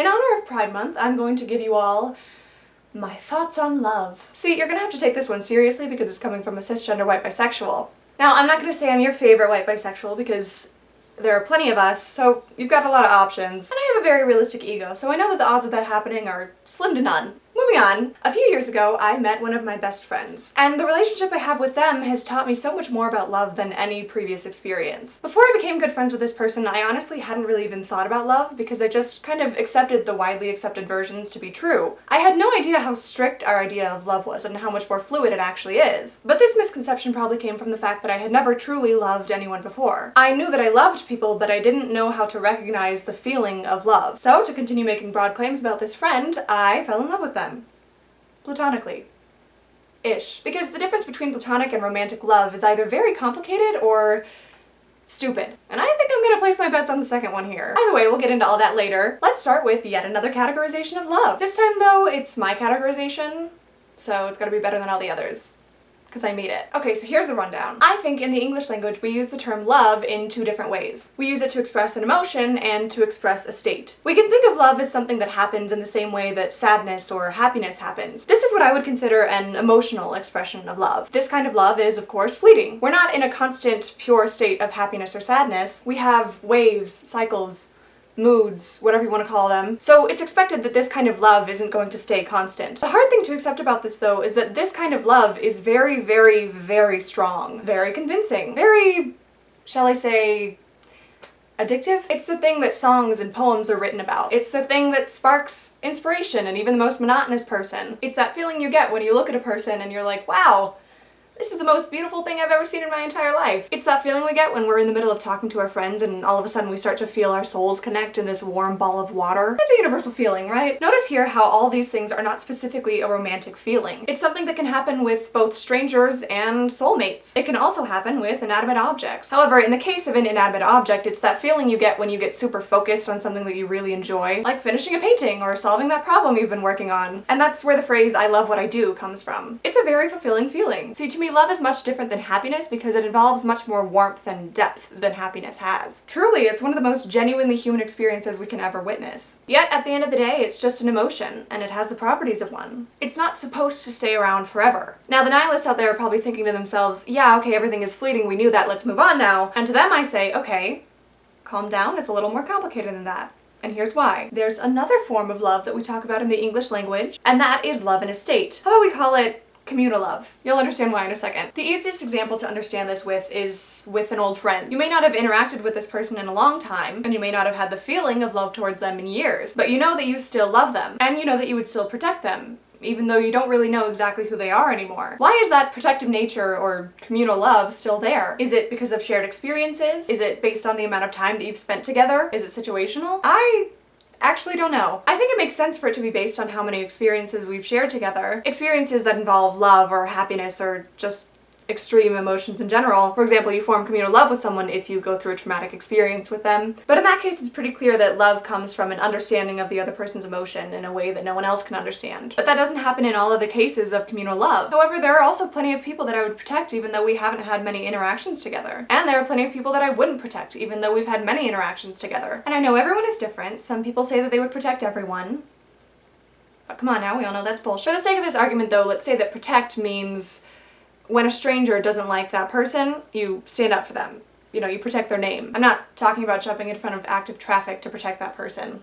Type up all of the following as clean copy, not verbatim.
In honor of Pride Month, I'm going to give you all my thoughts on love. See, you're gonna have to take this one seriously because it's coming from a cisgender white bisexual. Now, I'm not gonna say I'm your favorite white bisexual because there are plenty of us, so you've got a lot of options. And I have a very realistic ego, so I know that the odds of that happening are slim to none. Moving on, a few years ago, I met one of my best friends, and the relationship I have with them has taught me so much more about love than any previous experience. Before I became good friends with this person, I honestly hadn't really even thought about love because I just kind of accepted the widely accepted versions to be true. I had no idea how strict our idea of love was and how much more fluid it actually is. But this misconception probably came from the fact that I had never truly loved anyone before. I knew that I loved people, but I didn't know how to recognize the feeling of love. So, to continue making broad claims about this friend, I fell in love with them. Platonically. Ish. Because the difference between platonic and romantic love is either very complicated or stupid. And I think I'm gonna place my bets on the second one here. Either way, we'll get into all that later. Let's start with yet another categorization of love. This time though, it's my categorization, so it's gotta be better than all the others. Because I made it. Okay, so here's the rundown. I think in the English language we use the term love in two different ways. We use it to express an emotion and to express a state. We can think of love as something that happens in the same way that sadness or happiness happens. This is what I would consider an emotional expression of love. This kind of love is, of course, fleeting. We're not in a constant, pure state of happiness or sadness. We have waves, cycles, moods, whatever you want to call them. So it's expected that this kind of love isn't going to stay constant. The hard thing to accept about this though is that this kind of love is very, very, very strong, very convincing, very, shall I say, addictive? It's the thing that songs and poems are written about. It's the thing that sparks inspiration in even the most monotonous person. It's that feeling you get when you look at a person and you're like, wow, this is the most beautiful thing I've ever seen in my entire life. It's that feeling we get when we're in the middle of talking to our friends and all of a sudden we start to feel our souls connect in this warm ball of water. It's a universal feeling, right? Notice here how all these things are not specifically a romantic feeling. It's something that can happen with both strangers and soulmates. It can also happen with inanimate objects. However, in the case of an inanimate object, it's that feeling you get when you get super focused on something that you really enjoy, like finishing a painting or solving that problem you've been working on. And that's where the phrase, "I love what I do," comes from. It's a very fulfilling feeling. See, to me, love is much different than happiness because it involves much more warmth and depth than happiness has. Truly, it's one of the most genuinely human experiences we can ever witness. Yet, at the end of the day, it's just an emotion, and it has the properties of one. It's not supposed to stay around forever. Now, the nihilists out there are probably thinking to themselves, yeah, okay, everything is fleeting, we knew that, let's move on now. And to them I say, okay, calm down, it's a little more complicated than that. And here's why. There's another form of love that we talk about in the English language, and that is love in a state. How about we call it communal love? You'll understand why in a second. The easiest example to understand this with is with an old friend. You may not have interacted with this person in a long time, and you may not have had the feeling of love towards them in years, but you know that you still love them, and you know that you would still protect them, even though you don't really know exactly who they are anymore. Why is that protective nature or communal love still there? Is it because of shared experiences? Is it based on the amount of time that you've spent together? Is it situational? I actually don't know. I think it makes sense for it to be based on how many experiences we've shared together. Experiences that involve love or happiness or just extreme emotions in general. For example, you form communal love with someone if you go through a traumatic experience with them. But in that case, it's pretty clear that love comes from an understanding of the other person's emotion in a way that no one else can understand. But that doesn't happen in all of the cases of communal love. However, there are also plenty of people that I would protect even though we haven't had many interactions together. And there are plenty of people that I wouldn't protect even though we've had many interactions together. And I know everyone is different. Some people say that they would protect everyone. But come on now, we all know that's bullshit. For the sake of this argument though, let's say that protect means when a stranger doesn't like that person, you stand up for them. You know, you protect their name. I'm not talking about jumping in front of active traffic to protect that person.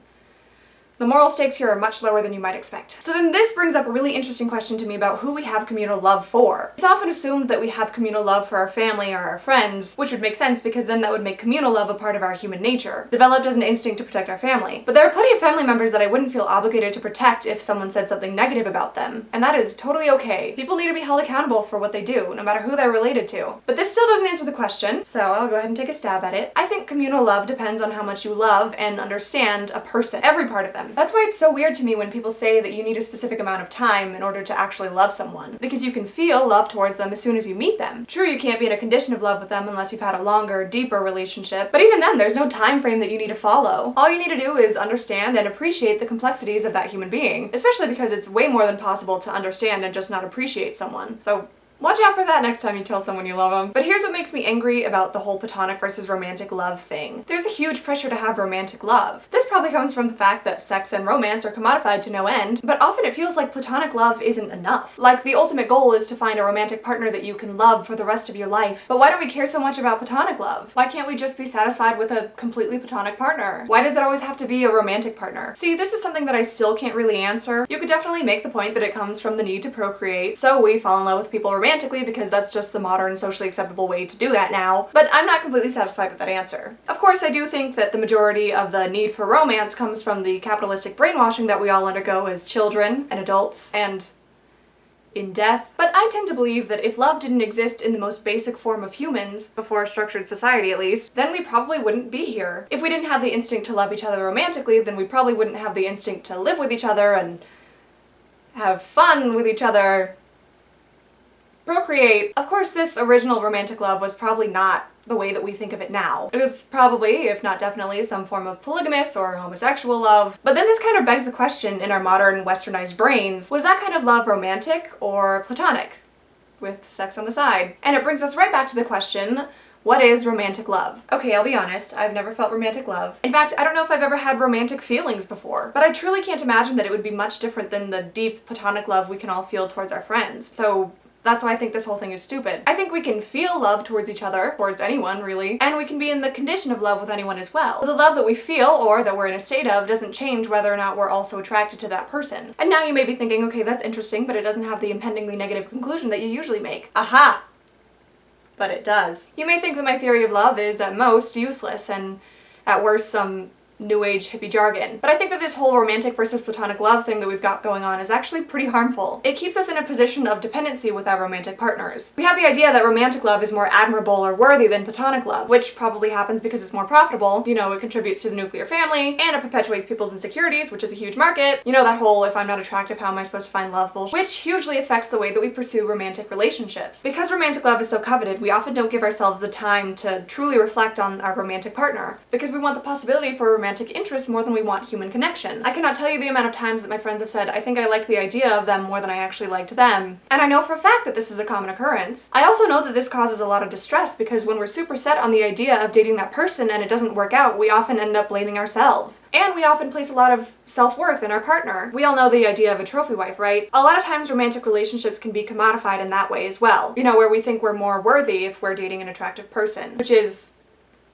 The moral stakes here are much lower than you might expect. So then this brings up a really interesting question to me about who we have communal love for. It's often assumed that we have communal love for our family or our friends, which would make sense because then that would make communal love a part of our human nature, developed as an instinct to protect our family. But there are plenty of family members that I wouldn't feel obligated to protect if someone said something negative about them, and that is totally okay. People need to be held accountable for what they do, no matter who they're related to. But this still doesn't answer the question, so I'll go ahead and take a stab at it. I think communal love depends on how much you love and understand a person, every part of them. That's why it's so weird to me when people say that you need a specific amount of time in order to actually love someone, because you can feel love towards them as soon as you meet them. True, you can't be in a condition of love with them unless you've had a longer, deeper relationship, but even then there's no time frame that you need to follow. All you need to do is understand and appreciate the complexities of that human being, especially because it's way more than possible to understand and just not appreciate someone. So Watch out for that next time you tell someone you love them. But here's what makes me angry about the whole platonic versus romantic love thing. There's a huge pressure to have romantic love. This probably comes from the fact that sex and romance are commodified to no end, but often it feels like platonic love isn't enough. Like the ultimate goal is to find a romantic partner that you can love for the rest of your life. But why don't we care so much about platonic love? Why can't we just be satisfied with a completely platonic partner? Why does it always have to be a romantic partner? See, this is something that I still can't really answer. You could definitely make the point that it comes from the need to procreate, so we fall in love with people romantically because that's just the modern, socially acceptable way to do that now, but I'm not completely satisfied with that answer. Of course, I do think that the majority of the need for romance comes from the capitalistic brainwashing that we all undergo as children and adults and in death, but I tend to believe that if love didn't exist in the most basic form of humans, before a structured society at least, then we probably wouldn't be here. If we didn't have the instinct to love each other romantically, then we probably wouldn't have the instinct to live with each other and have fun with each other. Procreate. Of course, this original romantic love was probably not the way that we think of it now. It was probably, if not definitely, some form of polygamous or homosexual love. But then this kind of begs the question in our modern westernized brains, was that kind of love romantic or platonic? With sex on the side. And it brings us right back to the question, what is romantic love? Okay, I'll be honest, I've never felt romantic love. In fact, I don't know if I've ever had romantic feelings before, but I truly can't imagine that it would be much different than the deep platonic love we can all feel towards our friends. So that's why I think this whole thing is stupid. I think we can feel love towards each other, towards anyone really, and we can be in the condition of love with anyone as well. But the love that we feel, or that we're in a state of, doesn't change whether or not we're also attracted to that person. And now you may be thinking, okay, that's interesting, but it doesn't have the impendingly negative conclusion that you usually make. Aha! But it does. You may think that my theory of love is at most useless, and at worst some new age hippie jargon. But I think that this whole romantic versus platonic love thing that we've got going on is actually pretty harmful. It keeps us in a position of dependency with our romantic partners. We have the idea that romantic love is more admirable or worthy than platonic love, which probably happens because it's more profitable. You know, it contributes to the nuclear family, and it perpetuates people's insecurities, which is a huge market. You know, that whole if I'm not attractive, how am I supposed to find love bullshit, which hugely affects the way that we pursue romantic relationships. Because romantic love is so coveted, we often don't give ourselves the time to truly reflect on our romantic partner, because we want the possibility for romantic interest more than we want human connection. I cannot tell you the amount of times that my friends have said, I think I like the idea of them more than I actually liked them. And I know for a fact that this is a common occurrence. I also know that this causes a lot of distress because when we're super set on the idea of dating that person and it doesn't work out, we often end up blaming ourselves. And we often place a lot of self-worth in our partner. We all know the idea of a trophy wife, right? A lot of times romantic relationships can be commodified in that way as well. You know, where we think we're more worthy if we're dating an attractive person, which is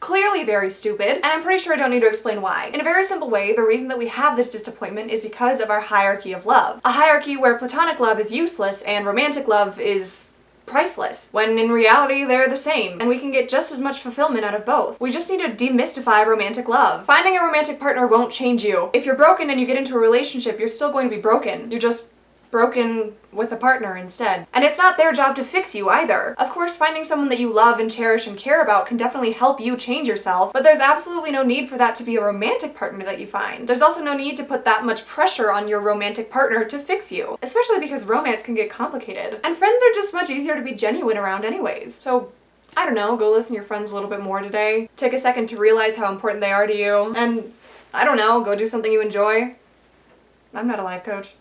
clearly very stupid, and I'm pretty sure I don't need to explain why. In a very simple way, the reason that we have this disappointment is because of our hierarchy of love. A hierarchy where platonic love is useless and romantic love is priceless, when in reality they're the same, and we can get just as much fulfillment out of both. We just need to demystify romantic love. Finding a romantic partner won't change you. If you're broken and you get into a relationship, you're still going to be broken. You're just broken with a partner instead. And it's not their job to fix you either. Of course, finding someone that you love and cherish and care about can definitely help you change yourself, but there's absolutely no need for that to be a romantic partner that you find. There's also no need to put that much pressure on your romantic partner to fix you, especially because romance can get complicated. And friends are just much easier to be genuine around anyways. So I don't know, go listen to your friends a little bit more today. Take a second to realize how important they are to you, and I don't know, go do something you enjoy. I'm not a life coach.